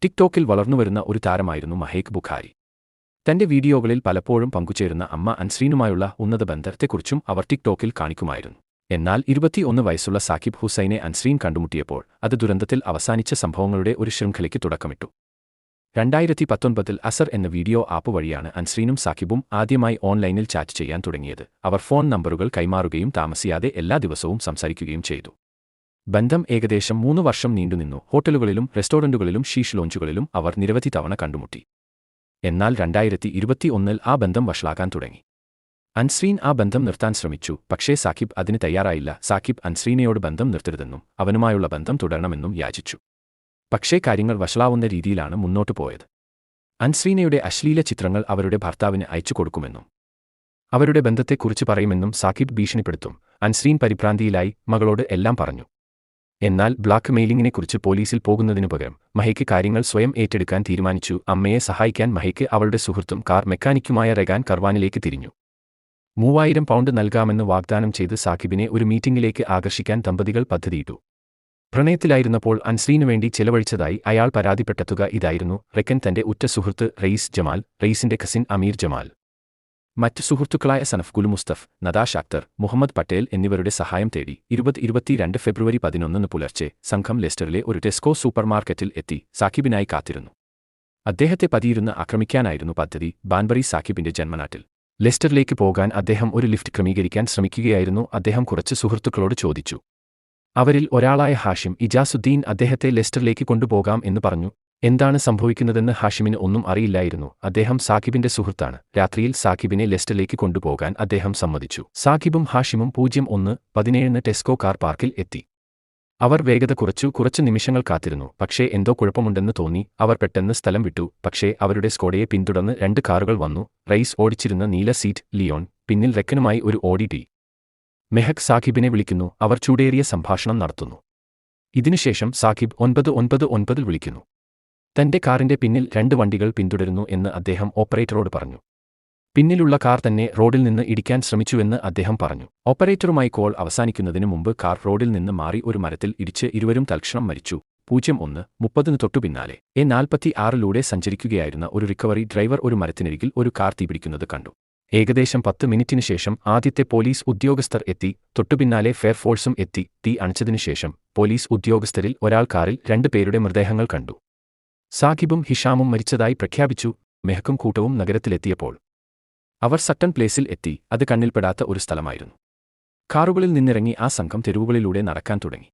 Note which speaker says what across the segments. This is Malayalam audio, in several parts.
Speaker 1: ടിക്ടോക്കിൽ വളർന്നുവരുന്ന ഒരു താരമായിരുന്നു മഹേക് ബുഖാരി. തന്റെ വീഡിയോകളിൽ പലപ്പോഴും പങ്കുചേരുന്ന അമ്മ അൻസ്രീനുമായുള്ള ഉന്നത ബന്ധത്തെക്കുറിച്ചും അവർ ടിക്ടോക്കിൽ കാണിക്കുമായിരുന്നു. എന്നാൽ 21 വയസ്സുള്ള സാക്കിബ് ഹുസൈനെ അൻസ്രീൻ കണ്ടുമുട്ടിയപ്പോൾ അത് ദുരന്തത്തിൽ അവസാനിച്ച സംഭവങ്ങളുടെ ഒരു ശൃംഖലയ്ക്ക് തുടക്കമിട്ടു. 2019 അസർ എന്ന വീഡിയോ ആപ്പ് വഴിയാണ് അൻസ്രീനും സാക്കിബും ആദ്യമായി ഓൺലൈനിൽ ചാറ്റ് ചെയ്യാൻ തുടങ്ങിയത്. അവർ ഫോൺ നമ്പറുകൾ കൈമാറുകയും താമസിയാതെ എല്ലാ ദിവസവും സംസാരിക്കുകയും ചെയ്തു. ബന്ധം ഏകദേശം 3 വർഷം നീണ്ടുനിന്നു. ഹോട്ടലുകളിലും റെസ്റ്റോറന്റുകളിലും ഷീഷ് ലോഞ്ചുകളിലും അവർ നിരവധി തവണ കണ്ടുമുട്ടി. എന്നാൽ 2021 ആ ബന്ധം വഷളാക്കാൻ തുടങ്ങി. അൻസ്രീൻ ആ ബന്ധം നിർത്താൻ ശ്രമിച്ചു, പക്ഷേ സാക്കിബ് അതിന് തയ്യാറായില്ല. സാക്കിബ് അൻസ്രീനയോട് ബന്ധം നിർത്തരുതെന്നും അവനുമായുള്ള ബന്ധം തുടരണമെന്നും യാചിച്ചു. പക്ഷേ കാര്യങ്ങൾ വഷളാവുന്ന രീതിയിലാണ് മുന്നോട്ടു പോയത്. അൻസ്രീനയുടെ അശ്ലീല ചിത്രങ്ങൾ അവരുടെ ഭർത്താവിന് അയച്ചു കൊടുക്കുമെന്നും അവരുടെ ബന്ധത്തെക്കുറിച്ച് പറയുമെന്നും സാക്കിബ് ഭീഷണിപ്പെടുത്തും. അൻസ്രീൻ പരിഭ്രാന്തിയിലായി മകളോട് എല്ലാം പറഞ്ഞു. എന്നാൽ ബ്ലാക്ക് മെയിലിംഗിനെക്കുറിച്ച് പോലീസിൽ പോകുന്നതിനു പകരം മഹേക്ക് കാര്യങ്ങൾ സ്വയം ഏറ്റെടുക്കാൻ തീരുമാനിച്ചു. അമ്മയെ സഹായിക്കാൻ മഹേക്ക് അവളുടെ സുഹൃത്തും കാർ മെക്കാനിക്കുമായ റെഗാൻ കർവാനിലേക്ക് തിരിഞ്ഞു. 3000 പൗണ്ട് നൽകാമെന്ന് വാഗ്ദാനം ചെയ്ത് സാക്കിബിനെ ഒരു മീറ്റിംഗിലേക്ക് ആകർഷിക്കാൻ ദമ്പതികൾ പദ്ധതിയിട്ടു. പ്രണയത്തിലായിരുന്നപ്പോൾ അൻസ്രീനു വേണ്ടി ചെലവഴിച്ചതായി അയാൾ പരാതിപ്പെട്ട തുക ഇതായിരുന്നു. റെക്കൻ തന്റെ ഉറ്റ സുഹൃത്ത് റയീസ് ജമാൽ, റയീസിന്റെ കസിൻ അമീർ ജമാൽ, മറ്റ് സുഹൃത്തുക്കളായ സനഫ് ഗുൽ മുസ്തഫ്, നദാഷ് അക്തർ, മുഹമ്മദ് പട്ടേൽ എന്നിവരുടെ സഹായം തേടി 2022 ഫെബ്രുവരി 11 പുലർച്ചെ സംഘം ലെസ്റ്ററിലെ ഒരു ടെസ്കോ സൂപ്പർമാർക്കറ്റിൽ എത്തി സാക്കിബിനായി കാത്തിരുന്നു. അദ്ദേഹത്തെ പതിയിരുന്ന് ആക്രമിക്കാനായിരുന്നു പദ്ധതി. ബാൻബറി സാക്കിബിന്റെ ജന്മനാട്ടിൽ ലെസ്റ്ററിലേക്ക് പോകാൻ അദ്ദേഹം ഒരു ലിഫ്റ്റ് ക്രമീകരിക്കാൻ ശ്രമിക്കുകയായിരുന്നു. അദ്ദേഹം കുറച്ച് സുഹൃത്തുക്കളോട് ചോദിച്ചു. അവരിൽ ഒരാളായ ഹാഷിം ഇജാസുദ്ദീൻ അദ്ദേഹത്തെ ലെസ്റ്ററിലേക്ക് കൊണ്ടുപോകാം എന്ന് പറഞ്ഞു. എന്താണ് സംഭവിക്കുന്നതെന്ന് ഹാഷിമിന് ഒന്നും അറിയില്ലായിരുന്നു. അദ്ദേഹം സാക്കിബിന്റെ സുഹൃത്താണ്. രാത്രിയിൽ സാക്കിബിനെ ലെസ്റ്ററിലേക്ക് കൊണ്ടുപോകാൻ അദ്ദേഹം സമ്മതിച്ചു. സാക്കിബും ഹാഷിമും 01:17 ടെസ്കോ കാർ പാർക്കിൽ എത്തി. അവർ വേഗത കുറച്ചു നിമിഷങ്ങൾ കാത്തിരുന്നു. പക്ഷേ എന്തോ കുഴപ്പമുണ്ടെന്ന് തോന്നി. അവർ പെട്ടെന്ന് സ്ഥലം വിട്ടു. പക്ഷേ അവരുടെ സ്കോഡയെ പിന്തുടർന്ന് 2 കാറുകൾ വന്നു. റയീസ് ഓടിച്ചിരുന്ന നീല സീറ്റ് ലിയോൺ, പിന്നിൽ റെക്കനുമായി ഒരു ഓഡി ടി. മെഹക് സാക്കിബിനെ വിളിക്കുന്നു. അവർ ചൂടേറിയ സംഭാഷണം നടത്തുന്നു. ഇതിനുശേഷം സാക്കിബ് 999 വിളിക്കുന്നു. തന്റെ കാറിന്റെ പിന്നിൽ 2 വണ്ടികൾ പിന്തുടരുന്നു എന്ന് അദ്ദേഹം ഓപ്പറേറ്ററോട് പറഞ്ഞു. പിന്നിലുള്ള കാർ തന്നെ റോഡിൽ നിന്ന് ഇടിക്കാൻ ശ്രമിച്ചുവെന്ന് അദ്ദേഹം പറഞ്ഞു. ഓപ്പറേറ്ററുമായി കോൾ അവസാനിക്കുന്നതിന് മുമ്പ് കാർ റോഡിൽ നിന്ന് മാറി ഒരു മരത്തിൽ ഇടിച്ച് ഇരുവരും തൽക്ഷണം മരിച്ചു. 01:30 തൊട്ടു പിന്നാലെ A46 സഞ്ചരിക്കുകയായിരുന്ന ഒരു റിക്കവറി ഡ്രൈവർ ഒരു മരത്തിനരികിൽ ഒരു കാർ തീപിടിക്കുന്നത് കണ്ടു. ഏകദേശം 10 മിനിറ്റിനു ശേഷം ആദ്യത്തെ പോലീസ് ഉദ്യോഗസ്ഥർ എത്തി. തൊട്ടുപിന്നാലെ ഫയർഫോഴ്സും എത്തി. തീ അണച്ചതിനുശേഷം പോലീസ് ഉദ്യോഗസ്ഥരിൽ ഒരാൾ കാറിൽ 2 പേരുടെ മൃതദേഹങ്ങൾ കണ്ടു. സാക്കിബും ഹിഷാമും മരിച്ചതായി പ്രഖ്യാപിച്ചു. മെഹക്കും കൂട്ടവും നഗരത്തിലെത്തിയപ്പോൾ അവർ സട്ടൺ പ്ലേസിൽ എത്തി. അത് കണ്ണിൽപ്പെടാത്ത ഒരു സ്ഥലമായിരുന്നു. കാറുകളിൽ നിന്നിറങ്ങി ആ സംഘം തെരുവുകളിലൂടെ നടക്കാൻ തുടങ്ങി.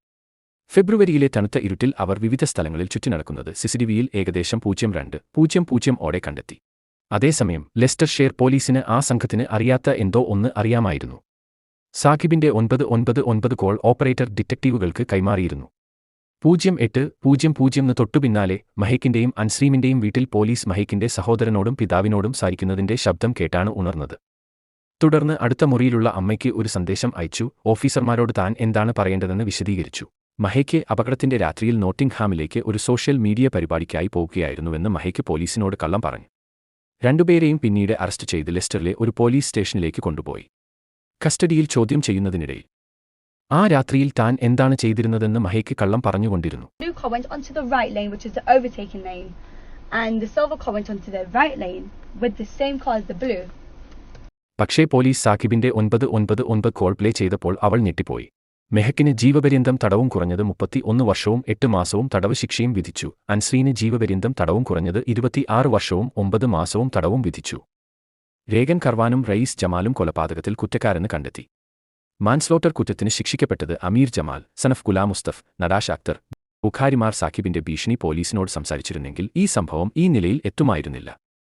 Speaker 1: ഫെബ്രുവരിയിലെ തണുത്ത ഇരുട്ടിൽ അവർ വിവിധ സ്ഥലങ്ങളിൽ ചുറ്റിനടക്കുന്നത് സിസിടിവിയിൽ ഏകദേശം 02:00 കണ്ടെത്തി. അതേസമയം ലെസ്റ്റർഷെയർ പോലീസിന് ആ സംഘത്തിന് അറിയാത്ത എന്തോ ഒന്ന് അറിയാമായിരുന്നു. സാക്കിബിന്റെ 999 കോൾ ഓപ്പറേറ്റർ ഡിറ്റക്ടീവുകൾക്ക് കൈമാറിയിരുന്നു. 08:00 തൊട്ടുപിന്നാലെ മഹേക്കിന്റെയും അൻസ്രീമിന്റെയും വീട്ടിൽ പോലീസ് മഹേക്കിന്റെ സഹോദരനോടും പിതാവിനോടും സംസാരിക്കുന്നതിന്റെ ശബ്ദം കേട്ടാണ് ഉണർന്നത്. തുടർന്ന് അടുത്ത മുറിയിലുള്ള അമ്മയ്ക്ക് ഒരു സന്ദേശം അയച്ചു. ഓഫീസർമാരോട് താൻ എന്താണ് പറയേണ്ടതെന്ന് വിശദീകരിച്ചു. മഹേക്ക് അപകടത്തിന്റെ രാത്രിയിൽ നോട്ടിംഗ്ഹാമിലേക്ക് ഒരു സോഷ്യൽ മീഡിയ പരിപാടിക്കായി പോകുകയായിരുന്നുവെന്ന് മഹേക്ക് പോലീസിനോട് കള്ളം പറഞ്ഞു. 2 പേരെയും പിന്നീട് അറസ്റ്റ് ചെയ്ത് ലെസ്റ്ററിലെ ഒരു പോലീസ് സ്റ്റേഷനിലേക്ക് കൊണ്ടുപോയി. കസ്റ്റഡിയിൽ ചോദ്യം ചെയ്യുന്നതിനിടയിൽ ആ രാത്രിയിൽ താൻ എന്താണ് ചെയ്തിരുന്നതെന്ന് മഹേക്ക് കള്ളം പറഞ്ഞുകൊണ്ടിരുന്നു. പക്ഷേ പോലീസ് സാക്കിബിന്റെ 999 കോൾ പ്ലേ ചെയ്തപ്പോൾ അവൾ ഞെട്ടിപ്പോയി. മെഹക്കിന് ജീവപര്യന്തം തടവും കുറഞ്ഞത് 31 വർഷവും 8 മാസവും തടവ് ശിക്ഷയും വിധിച്ചു. അൻസ്രീന് ജീവപര്യന്തം തടവും കുറഞ്ഞത് 26 വർഷവും 9 മാസവും തടവും വിധിച്ചു. റേഗൻ കർവാനും റയീസ് ജമാലും കൊലപാതകത്തിൽ കുറ്റക്കാരെന്ന് കണ്ടെത്തി. മാൻസ്ലോട്ടർ കുറ്റത്തിന് ശിക്ഷിക്കപ്പെട്ടത് അമീർ ജമാൽ, സനഫ് ഗുലാം മുസ്തഫ്, നദാഷ് അക്തർ. ബുഖാരിമാർ സാക്കിബിന്റെ ഭീഷണി പോലീസിനോട് സംസാരിച്ചിരുന്നെങ്കിൽ ഈ സംഭവം ഈ നിലയിൽ എത്തുമായിരുന്നില്ല.